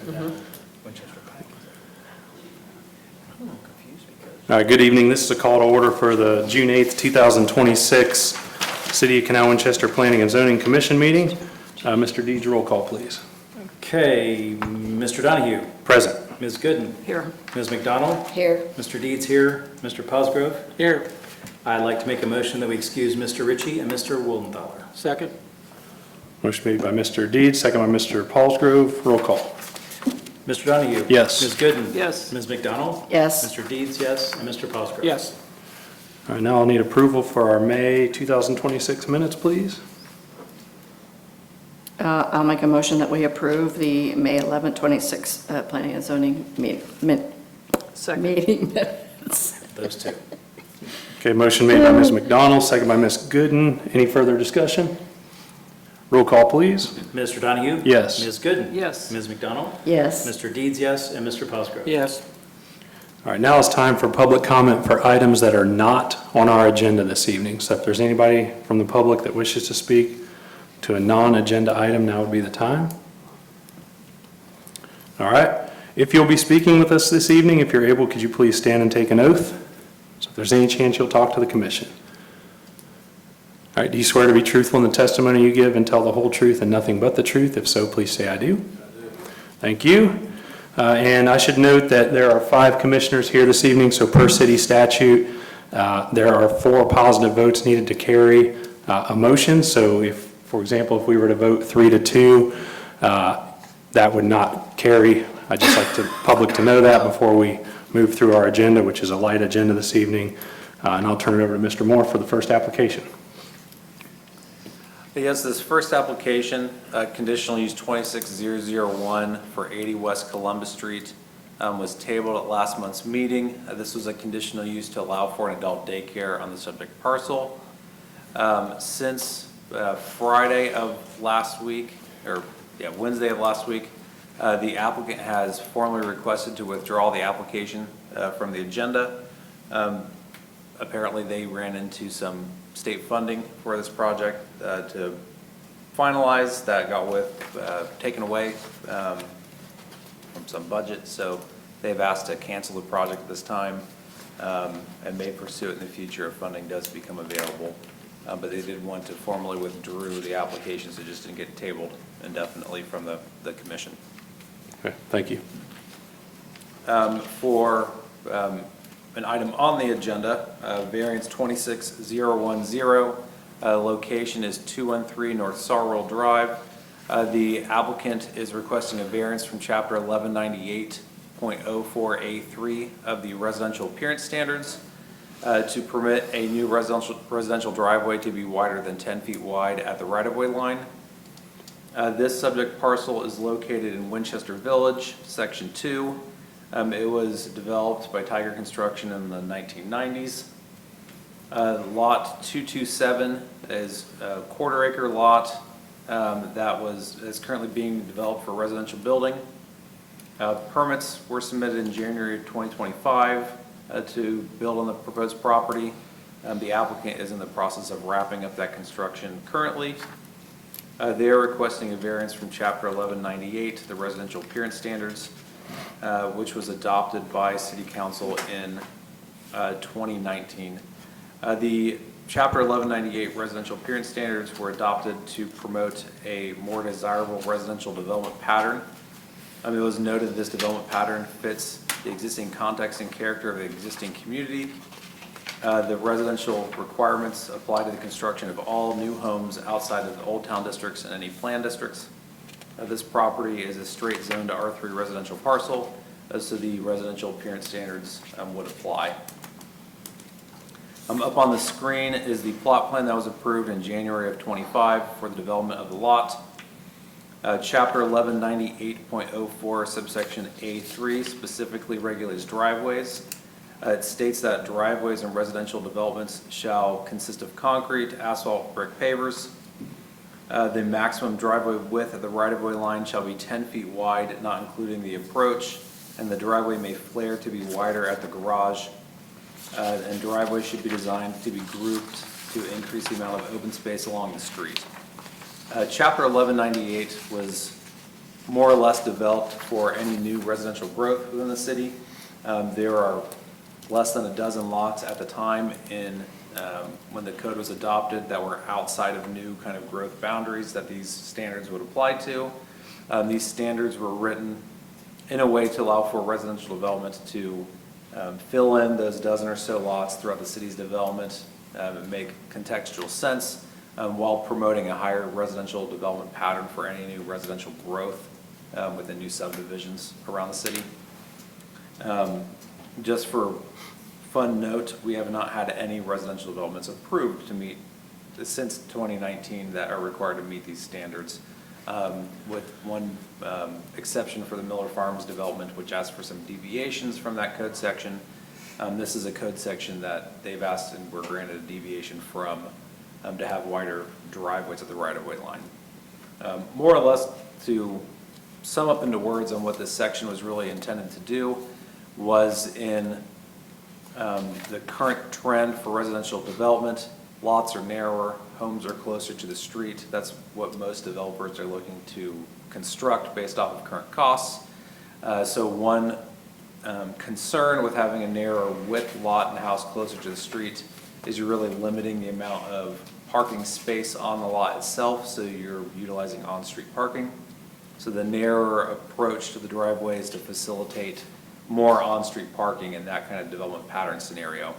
Winchester Pike. I'm confused because. All right, good evening. This is a call to order for the June 8th, 2026 City of Canal Winchester Planning and Zoning Commission meeting. Mr. Deeds, roll call, please. Okay, Mr. Donahue. Present. Ms. Gooden. Here. Ms. McDonald. Here. Mr. Deeds here. Mr. Posgrove. Here. I'd like to make a motion that we excuse Mr. Ritchie and Mr. Woldenthaler. Second. Motion made by Mr. Deeds, second by Mr. Paulsgrove. Roll call. Mr. Donahue. Yes. Ms. Gooden. Yes. Ms. McDonald. Yes. Mr. Deeds, yes. And Mr. Posgrove. Yes. All right, now I'll need approval for our May 2026 minutes, please. I'll make a motion that we approve the May 11, 26 Planning and Zoning Second. meeting minutes. Those two. Okay, motion made by Ms. McDonald, second by Ms. Gooden. Any further discussion? Roll call, please. Mr. Donahue. Yes. Ms. Gooden. Yes. Ms. McDonald. Yes. Mr. Deeds, yes. And Mr. Posgrove. Yes. All right, now it's time for public comment for items that are not on our agenda this evening. So if there's anybody from the public that wishes to speak to a non-agenda item, now would be the time. All right, if you'll be speaking with us this evening, if you're able, could you please stand and take an oath? So if there's any chance you'll talk to the commission. All right, do you swear to be truthful in the testimony you give and tell the whole truth and nothing but the truth? If so, please say I do. Thank you. And I should note that there are 5 commissioners here this evening, so per city statute, there are 4 positive votes needed to carry a motion. So if, for example, if we were to vote 3-2, that would not carry. I'd just like the public to know that before we move through our agenda, which is a light agenda this evening. And I'll turn it over to Mr. Moore for the first application. Yes, this first application, conditional use 26001 for 80 West Columbus Street, was tabled at last month's meeting. This was a conditional use to allow for an adult daycare on the subject parcel. Since Friday of last week, Wednesday of last week, the applicant has formally requested to withdraw the application from the agenda. Apparently they ran into some state funding for this project to finalize that got taken away from some budget, so they've asked to cancel the project at this time and may pursue it in the future if funding does become available. But they did want to formally withdraw the application, so it just didn't get tabled indefinitely from the commission. Okay, thank you. For an item on the agenda, variance 26010, location is 213 North Sarwell Drive. The applicant is requesting a variance from chapter 1198.04A3 of the residential appearance standards to permit a new residential driveway to be wider than 10 feet wide at the right-of-way line. This subject parcel is located in Winchester Village, Section 2. It was developed by Tiger Construction in the 1990s. Lot 227 is a quarter-acre lot that is currently being developed for residential building. Permits were submitted in January of 2025 to build on the proposed property. The applicant is in the process of wrapping up that construction currently. They are requesting a variance from Chapter 1198, the residential appearance standards, which was adopted by City Council in 2019. The Chapter 1198 residential appearance standards were adopted to promote a more desirable residential development pattern. It was noted this development pattern fits the existing context and character of the existing community. The residential requirements apply to the construction of all new homes outside of the Old Town districts and any planned districts. This property is a straight zoned R3 residential parcel, so the residential appearance standards would apply. Up on the screen is the plot plan that was approved in January of 25 for the development of the lot. Chapter 1198.04 subsection A3 specifically regulates driveways. It states that driveways and residential developments shall consist of concrete, asphalt, brick pavers. The maximum driveway width at the right-of-way line shall be 10 feet wide, not including the approach, and the driveway may flare to be wider at the garage. And driveways should be designed to be grouped to increase the amount of open space along the street. Chapter 1198 was more or less developed for any new residential growth within the city. There are less than a dozen lots at the time when the code was adopted that were outside of new kind of growth boundaries that these standards would apply to. These standards were written in a way to allow for residential development to fill in those dozen or so lots throughout the city's development and make contextual sense while promoting a higher residential development pattern for any new residential growth within new subdivisions around the city. Just for fun note, we have not had any residential developments approved to meet, since 2019, that are required to meet these standards, with one exception for the Miller Farms development, which asks for some deviations from that code section. This is a code section that they've asked and were granted a deviation from to have wider driveways at the right-of-way line. More or less, to sum up into words on what this section was really intended to do, was in the current trend for residential development, lots are narrower, homes are closer to the street. That's what most developers are looking to construct based off of current costs. So one concern with having a narrower width lot and house closer to the street is you're really limiting the amount of parking space on the lot itself, so you're utilizing on-street parking. So the narrower approach to the driveway is to facilitate more on-street parking in that kind of development pattern scenario.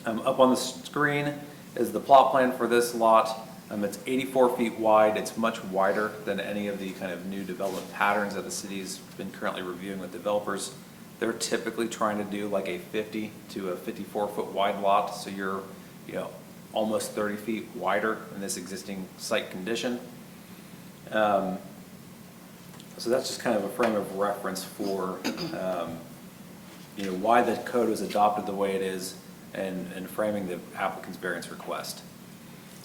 Up on the screen is the plot plan for this lot. It's 84 feet wide. It's much wider than any of the kind of new development patterns that the city's been currently reviewing with developers. They're typically trying to do like a 50 to a 54 foot wide lot, so you're, almost 30 feet wider in this existing site condition. So that's just kind of a frame of reference for, why the code was adopted the way it is and framing the applicant's variance request.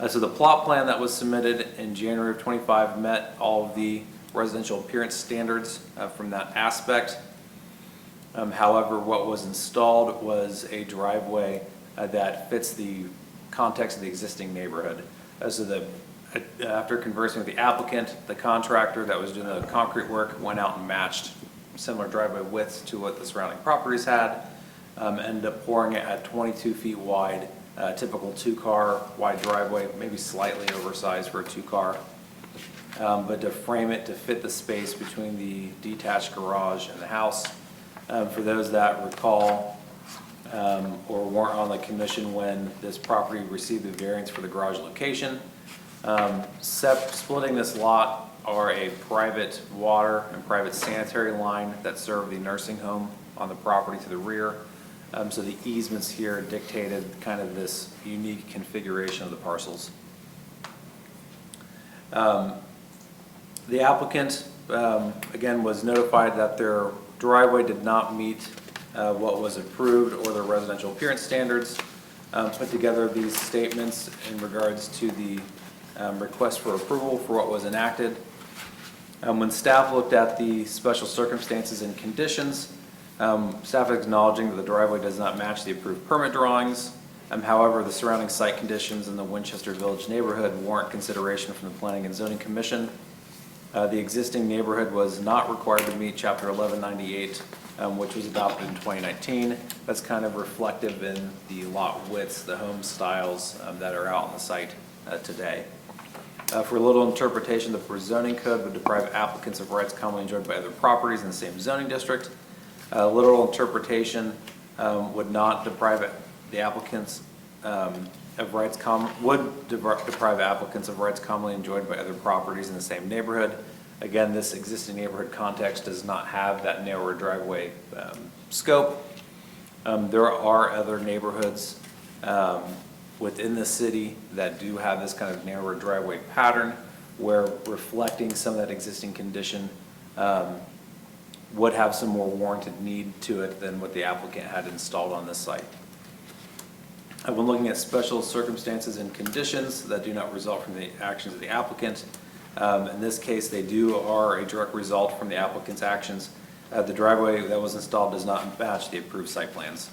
So the plot plan that was submitted in January of 25 met all of the residential appearance standards from that aspect. However, what was installed was a driveway that fits the context of the existing neighborhood. After conversing with the applicant, the contractor that was doing the concrete work went out and matched similar driveway widths to what the surrounding properties had, ended up pouring it at 22 feet wide, typical two-car wide driveway, maybe slightly oversized for a two-car, but to frame it to fit the space between the detached garage and the house. For those that recall or weren't on the commission when this property received the variance for the garage location, splitting this lot are a private water and private sanitary line that serve the nursing home on the property to the rear. So the easements here dictated kind of this unique configuration of the parcels. The applicant, again, was notified that their driveway did not meet what was approved or the residential appearance standards. Put together these statements in regards to the request for approval for what was enacted. When staff looked at the special circumstances and conditions, staff acknowledging that the driveway does not match the approved permit drawings. However, the surrounding site conditions in the Winchester Village neighborhood warrant consideration from the Planning and Zoning Commission. The existing neighborhood was not required to meet Chapter 1198, which was adopted in 2019. That's kind of reflective in the lot widths, the home styles that are out on the site today. For a little interpretation, the zoning code would deprive applicants of rights commonly enjoyed by other properties in the same zoning district. Literal interpretation would not deprive the applicants of rights deprive applicants of rights commonly enjoyed by other properties in the same neighborhood. Again, this existing neighborhood context does not have that narrower driveway scope. There are other neighborhoods within the city that do have this kind of narrower driveway pattern where reflecting some of that existing condition would have some more warranted need to it than what the applicant had installed on this site. When looking at special circumstances and conditions that do not result from the actions of the applicant, in this case, they are a direct result from the applicant's actions. The driveway that was installed does not match the approved site plans.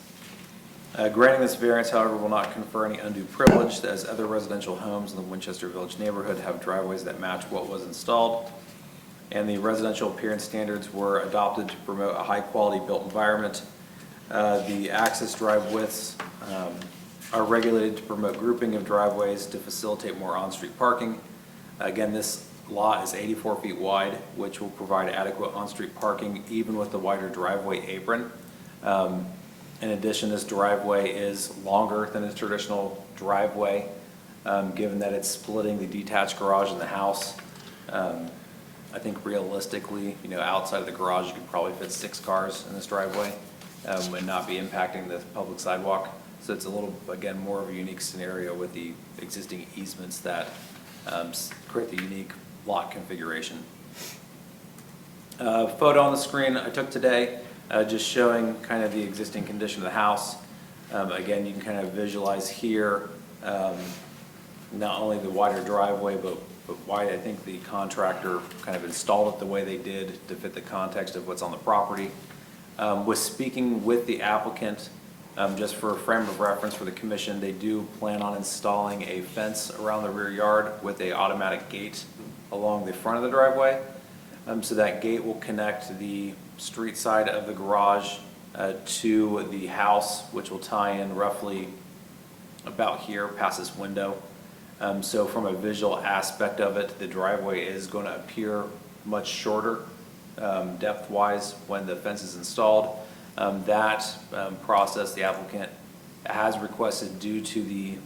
Granting this variance, however, will not confer any undue privilege, as other residential homes in the Winchester Village neighborhood have driveways that match what was installed. and the residential appearance standards were adopted to promote a high-quality built environment. The access drive widths are regulated to promote grouping of driveways to facilitate more on-street parking. Again, this lot is 84 feet wide, which will provide adequate on-street parking even with the wider driveway apron. In addition, this driveway is longer than a traditional driveway, given that it's splitting the detached garage and the house. I think realistically, outside of the garage, you could probably fit 6 cars in this driveway and not be impacting the public sidewalk. So it's a little, again, more of a unique scenario with the existing easements that create the unique lot configuration. Photo on the screen I took today, just showing kind of the existing condition of the house. Again, you can kind of visualize here not only the wider driveway, but why I think the contractor kind of installed it the way they did to fit the context of what's on the property. Was speaking with the applicant, just for a frame of reference for the commission, they do plan on installing a fence around the rear yard with a automatic gate along the front of the driveway. So that gate will connect the street side of the garage to the house, which will tie in roughly about here past this window. So from a visual aspect of it, the driveway is going to appear much shorter depth-wise when the fence is installed. That process the applicant has requested due to the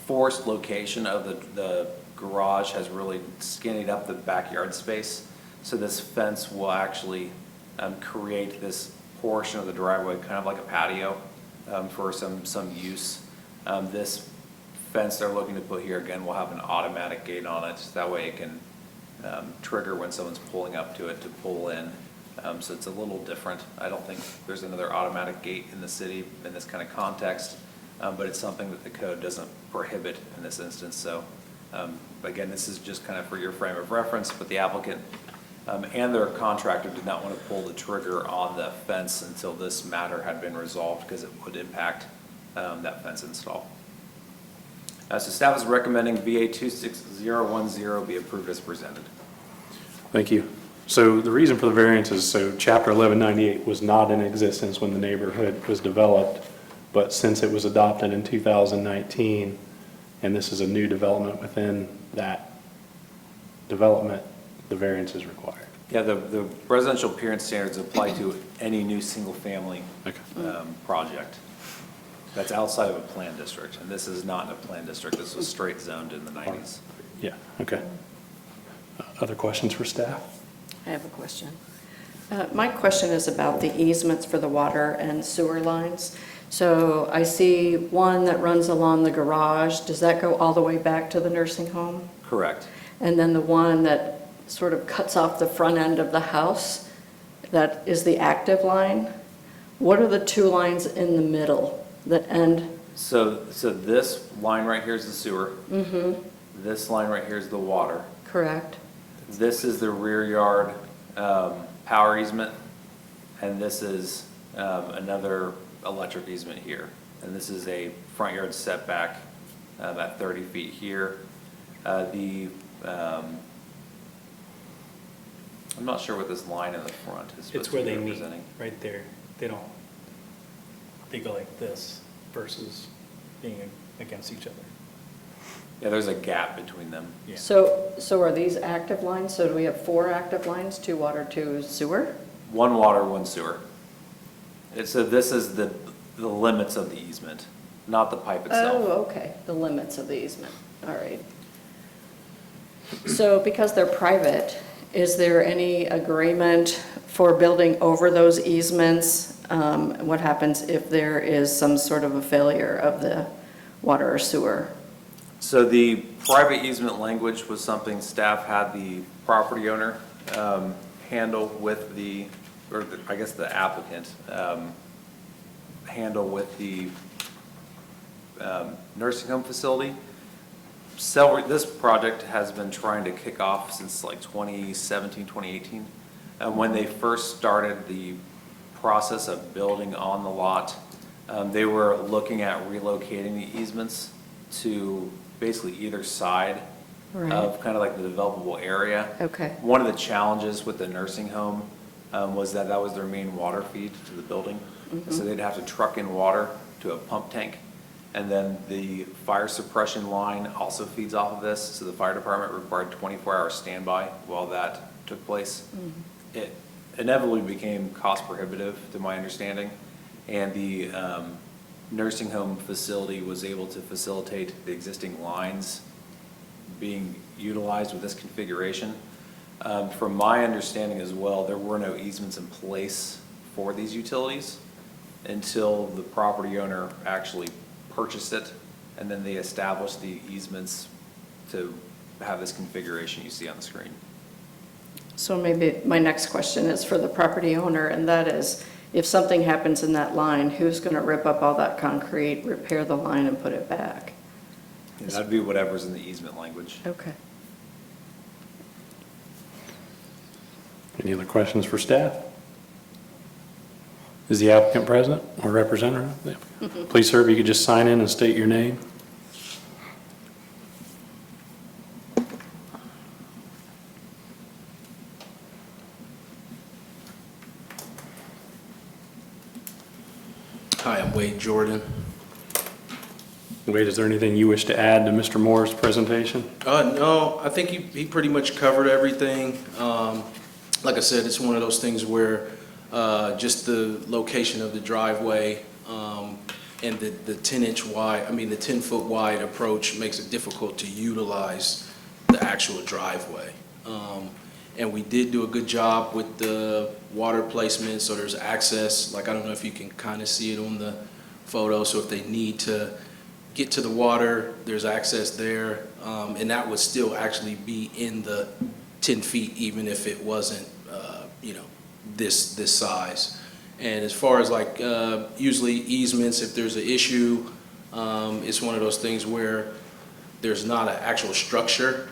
forced location of the garage has really skinnied up the backyard space. So this fence will actually create this portion of the driveway kind of like a patio for some use. This fence they're looking to put here, again, will have an automatic gate on it. That way it can trigger when someone's pulling up to it to pull in. So it's a little different. I don't think there's another automatic gate in the city in this kind of context, but it's something that the code doesn't prohibit in this instance. So again, this is just kind of for your frame of reference, but the applicant and their contractor did not want to pull the trigger on the fence until this matter had been resolved because it would impact that fence install. So staff is recommending VA 26010 be approved as presented. Thank you. So the reason for the variance is, so Chapter 1198 was not in existence when the neighborhood was developed, but since it was adopted in 2019, and this is a new development within that development, the variance is required. Yeah, the residential appearance standards apply to any new single-family project that's outside of a plan district, and this is not in a plan district. This was straight zoned in the 90s. Yeah, okay. Other questions for staff? I have a question. My question is about the easements for the water and sewer lines. So I see one that runs along the garage. Does that go all the way back to the nursing home? Correct. And then the one that sort of cuts off the front end of the house, that is the active line? What are the 2 lines in the middle that end? So this line right here is the sewer. Mm-hmm. This line right here is the water. Correct. This is the rear yard power easement, and this is another electric easement here. And this is a front yard setback at 30 feet here. I'm not sure what this line in the front is supposed It's to where be they meet, representing. right there. They go like this versus being against each other. Yeah, there's a gap between them. Yeah. So are these active lines? So do we have 4 active lines, 2 water, 2 sewer? 1 water, 1 sewer. So this is the limits of the easement, not the pipe itself. Oh, okay, the limits of the easement, all right. So because they're private, is there any agreement for building over those easements? What happens if there is some sort of a failure of the water or sewer? So the private easement language was something staff had the property owner handle with I guess the applicant handle with the nursing home facility. This project has been trying to kick off since like 2017, 2018. When they first started the process of building on the lot, they were looking at relocating the easements to basically either side Right. of kind of like the developable area. Okay. One of the challenges with the nursing home was that was their main water feed to the building. So they'd have to truck in water to a pump tank. And then the fire suppression line also feeds off of this. So the fire department required 24-hour standby while that took place. It inevitably became cost prohibitive, to my understanding. And the nursing home facility was able to facilitate the existing lines being utilized with this configuration. From my understanding as well, there were no easements in place for these utilities until the property owner actually purchased it, and then they established the easements to have this configuration you see on the screen. So maybe my next question is for the property owner, and that is, if something happens in that line, who's going to rip up all that concrete, repair the line, and put it back? That'd be whatever's in the easement language. Okay. Any other questions for staff? Is the applicant present or representative? Yeah. Please, sir, if you could just sign in and state your name. Hi, I'm Wade Jordan. Wade, is there anything you wish to add to Mr. Moore's presentation? No, I think he pretty much covered everything. Like I said, it's one of those things where just the location of the driveway and the 10-inch wide, I mean, the 10-foot wide approach makes it difficult to utilize the actual driveway. And we did do a good job with the water placement, so there's access. Like, I don't know if you can kind of see it on the photo, so if they need to get to the water, there's access there. And that would still actually be in the 10 feet, even if it wasn't, this size. And as far as like, usually easements, if there's an issue, it's one of those things where there's not an actual structure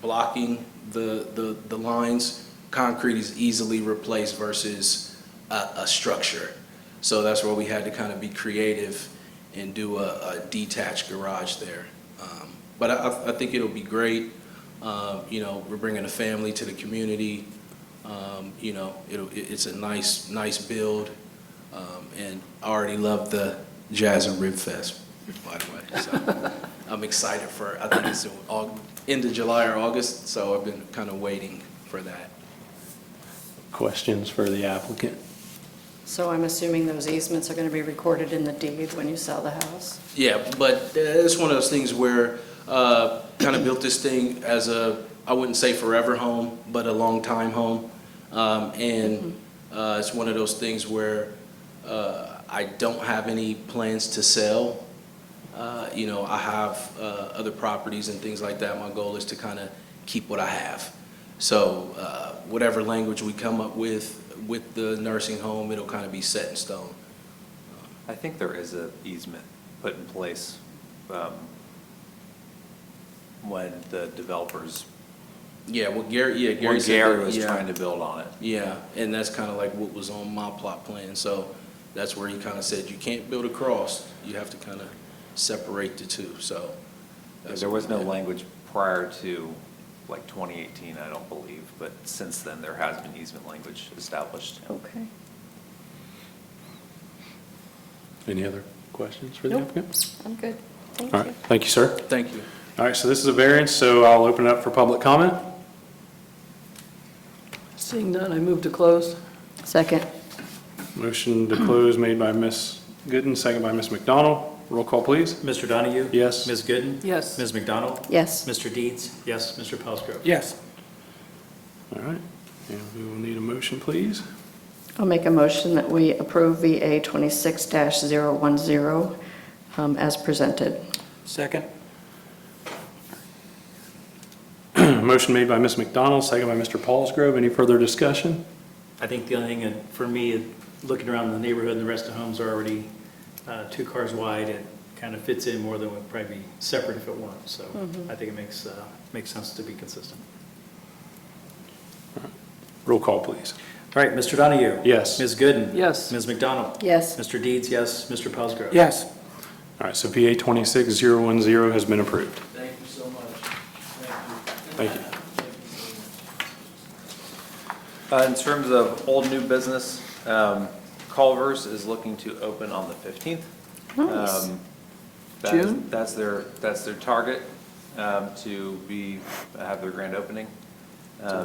blocking the lines. Concrete is easily replaced versus a structure. So that's where we had to kind of be creative and do a detached garage there. But I think it'll be great. We're bringing a family to the community. It's a nice build. And I already love the Jazz and Rib Fest, by the way. So I'm excited for, I think it's end of July or August, so I've been kind of waiting for that. Questions for the applicant? So I'm assuming those easements are going to be recorded in the deed when you sell the house? Yeah, but it's one of those things where kind of built this thing as I wouldn't say forever home, but a long time home. It's one of those things where I don't have any plans to sell. I have other properties and things like that. My goal is to kind of keep what I have. So whatever language we come up with the nursing home, it'll kind of be set in stone. I think there is an easement put in place when the developers, Yeah, well, Gary when said Gary that, was yeah. trying to build on it. Yeah, and that's kind of like what was on my plot plan. So that's where he kind of said, you can't build across. You have to kind of separate the two, so. that's There was what no we did. language prior to like 2018, I don't believe, but since then there has been easement language established. Okay. Any other questions for the Nope. applicant? I'm good. Thank All you. right, thank you, sir. Thank you. All right, so this is a variance, so I'll open it up for public comment. Seeing none, I move to close. Second. Motion to close made by Ms. Gooden, second by Ms. McDonald. Roll call, please. Mr. Donahue? Yes. Ms. Gooden? Yes. Ms. McDonald? Yes. Mr. Deeds? Yes. Mr. Pelsgrove? Yes. All right, and we will need a motion, please. I'll make a motion that we approve VA 26-010 as presented. Second? Motion made by Ms. McDonald, second by Mr. Paulsgrove. Any further discussion? I think the only thing for me, looking around the neighborhood, and the rest of the homes are already 2 cars wide. It kind of fits in more than would probably be separate if it weren't. So I think it makes sense to be consistent. Roll call, please. All right, Mr. Donahue? Yes. Ms. Gooden? Yes. Ms. McDonald? Yes. Mr. Deeds? Yes. Mr. Pelsgrove? Yes. All right, so PA 26010 has been approved. Thank you so much. Thank you. Thank you. In terms of old new business, Culver's is looking to open on the 15th. Nice. June? That's their target, to have their grand opening.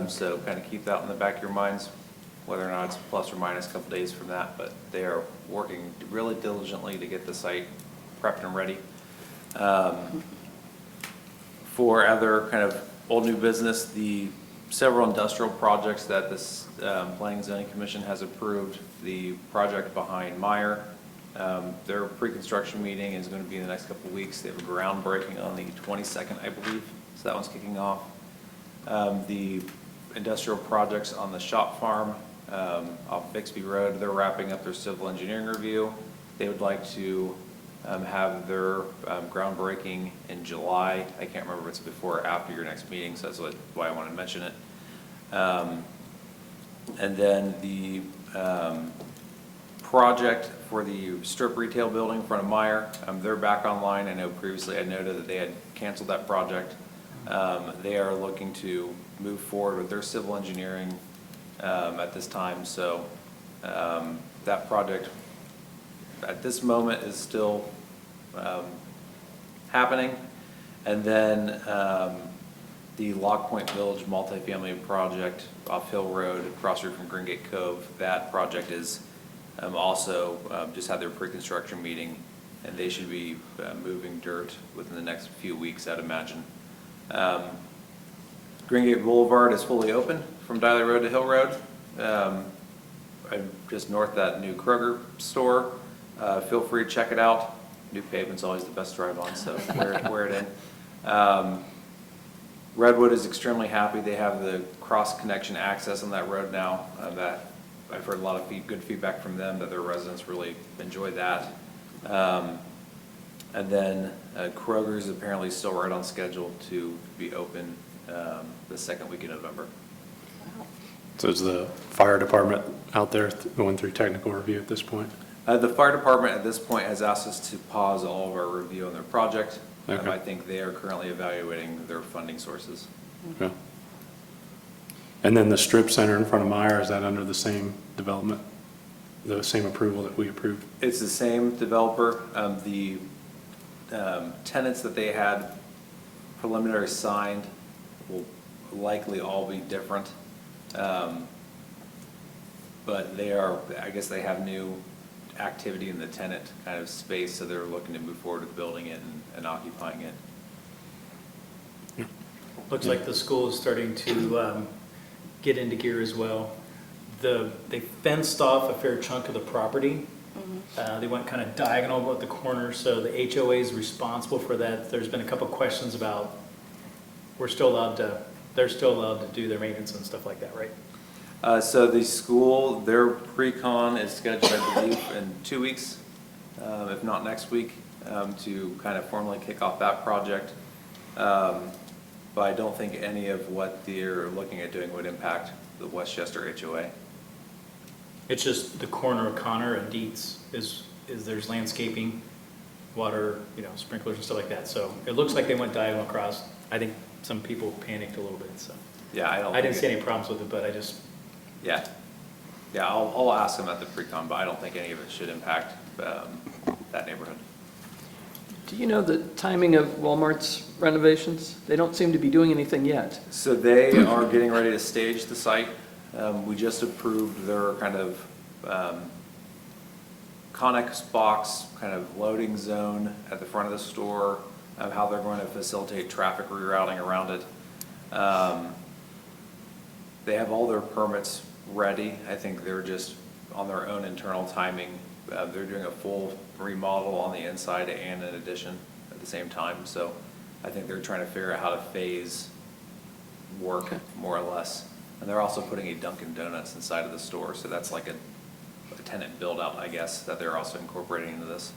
So kind of keep that in the back of your minds, whether or not it's plus or minus a couple days from that, but they are working really diligently to get the site prepped and ready. For other kind of old new business, the several industrial projects that this Planning and Zoning Commission has approved, the project behind Meyer, their pre-construction meeting is going to be in the next couple of weeks. They have a groundbreaking on the 22nd, I believe, so that one's kicking off. The industrial projects on the shop farm off Bixby Road, they're wrapping up their civil engineering review. They would like to have their groundbreaking in July. I can't remember if it's before or after your next meeting, so that's why I wanted to mention it. And then the project for the strip retail building in front of Meyer, they're back online. I know previously I noted that they had canceled that project. They are looking to move forward with their civil engineering at this time, so that project at this moment is still happening. And then the Lock Point Village multifamily project off Hill Road, across the road from Green Gate Cove, that project is also just had their pre-construction meeting, and they should be moving dirt within the next few weeks, I'd imagine. Green Gate Boulevard is fully open from Diley Road to Hill Road. Just north of that new Kroger store. Feel free to check it out. New pavement's always the best drive on, so wear it in. Redwood is extremely happy. They have the cross-connection access on that road now. That I've heard a lot of good feedback from them, that their residents really enjoy that. And then Kroger's is apparently still right on schedule to be open the second week in November. So is the fire department out there going through technical review at this point? The fire department at this point has asked us to pause all of our review on their project. Okay. I think they are currently evaluating their funding sources. Okay. And then the strip center in front of Meyer, is that under the same development, the same approval that we approved? It's the same developer. The tenants that they had preliminary signed will likely all be different. But they are, I guess they have new activity in the tenant kind of space, so they're looking to move forward with building it and occupying it. Looks like the school is starting to get into gear as well. They fenced off a fair chunk of the property. They went kind of diagonal at the corner, so the HOA is responsible for that. There's been a couple questions about, they're still allowed to do their maintenance and stuff like that, right? So the school, their pre-con is scheduled, I believe, in 2 weeks, if not next week, to kind of formally kick off that project. But I don't think any of what they're looking at doing would impact the Winchester HOA. It's just the corner of Connor and Dietz is there's landscaping, water, sprinklers and stuff like that. So it looks like they went diagonal across. I think some people panicked a little bit, so. Yeah, I didn't see any problems with it, but I just. Yeah, I'll ask them at the pre-con, but I don't think any of it should impact that neighborhood. Do you know the timing of Walmart's renovations? They don't seem to be doing anything yet. So they are getting ready to stage the site. We just approved their kind of Connex box kind of loading zone at the front of the store, how they're going to facilitate traffic rerouting around it. They have all their permits ready. I think they're just on their own internal timing. They're doing a full remodel on the inside and an addition at the same time. So I think they're trying to figure out how to phase work more or less. And they're also putting a Dunkin' Donuts inside of the store. So that's like a tenant build out, I guess, that they're also incorporating into this.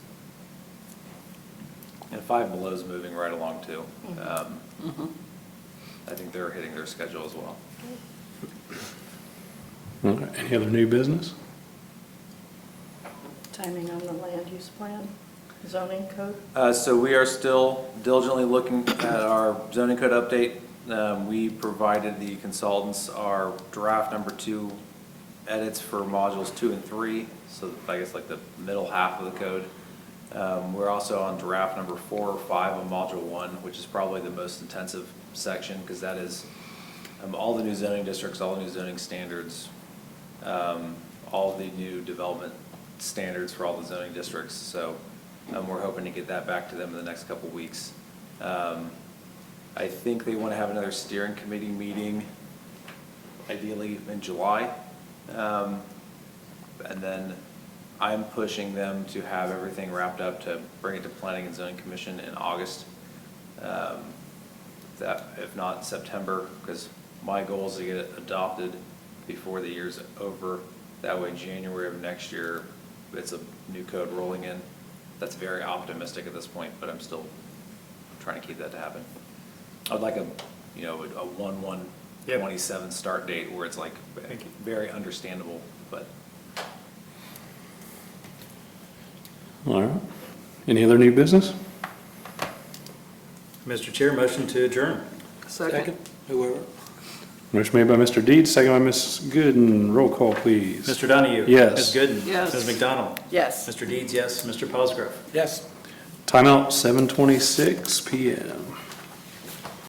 And Five Below's moving right along too. I think they're hitting their schedule as well. All right. Any other new business? Timing on the land use plan, zoning code? So we are still diligently looking at our zoning code update. We provided the consultants our draft number 2 edits for modules 2 and 3, so I guess like the middle half of the code. We're also on draft number 4 or 5 of module 1, which is probably the most intensive section, because that is all the new zoning districts, all the new zoning standards, all the new development standards for all the zoning districts. So we're hoping to get that back to them in the next couple weeks. I think they want to have another steering committee meeting, ideally in July. And then I'm pushing them to have everything wrapped up to bring it to Planning and Zoning Commission in August. That, if not September, because my goal is to get it adopted before the year's over. That way, January of next year, it's a new code rolling in. That's very optimistic at this point, but I'm still trying to keep that to happen. I'd like a 1/1/27 start date where it's like very understandable, but. All right. Any other new business? Mr. Chair, motion to adjourn. Second. Motion made by Mr. Deeds, second by Ms. Gooden. Roll call, please. Mr. Donahue? Yes. Ms. Gooden? Yes. Ms. McDonald? Yes. Mr. Deeds, yes. Mr. Paulsgrove? Yes. Timeout, 7:26 PM.